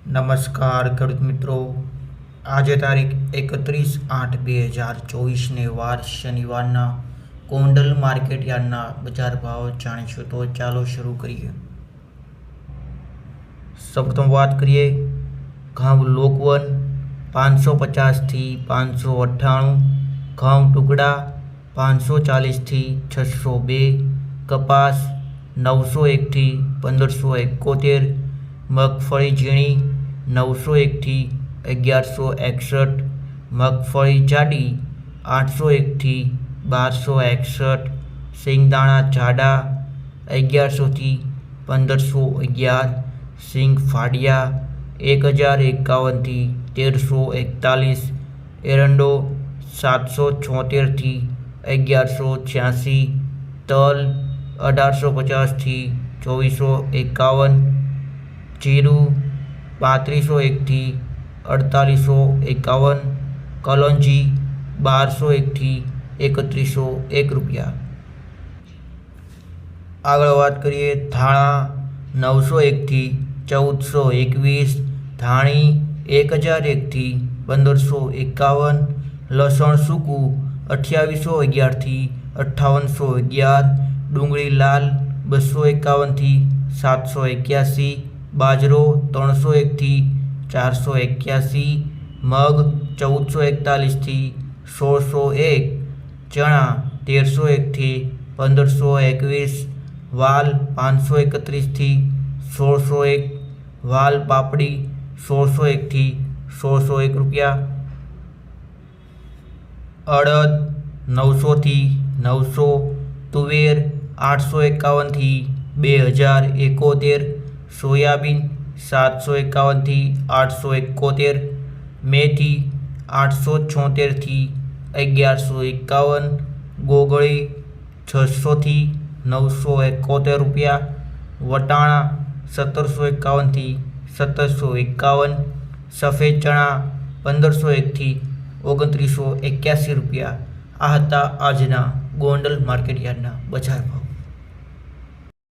નમસ્કાર ખેડૂત મિત્રો, આજે તારીખ 31/8/2024ને વાર શનિવારના ગોંડલ માર્કેટ યાર્ડના બજાર ભાવ જાણીશું. તો ચાલો શરૂ કરીએ. સૌપ્રથમ વાત કરીએ ઘઉં લોકવન 550 થી 598, ઘઉં ટુકડા 540 થી 602, કપાસ 901 થી 1571, મગફળી ઝીણી 901 થી 1161, મગફળી જાડી 801 થી 1261, સિંગદાણા જાડા 1100 થી 1511, સિંગ ફાડિયા 1051 થી 1341, એરંડો 776 થી 1186, તલ 1850 થી 2451, જીરું 3501 થી 4851, કલોંજી 1201 થી 3101 રૂપિયા. આગળ વાત કરીએ ધાણા 901 થી 1421, ધાણી 1001 થી 1551, લસણ સૂકું 2811 થી 5811, ડુંગળી લાલ 251 થી 781, બાજરો 301 થી 481, મગ 1441 થી 1601, ચણા 1301 થી 1521, વાલ 531 થી 1601, વાલ પાપડી 1601 થી 1601 રૂપિયા. અડદ 900 થી 900, તુવેર 851 થી 2071, સોયાબીન 751 થી 871, મેથી 876 થી 1151, ગોગળી 600 થી 971 રૂપિયા, વટાણા 1751 થી 1751, સફેદ ચણા 1501 થી 2981 રૂપિયા. આ હતા આજના ગોંડલ માર્કેટ યાર્ડના બજાર ભાવ.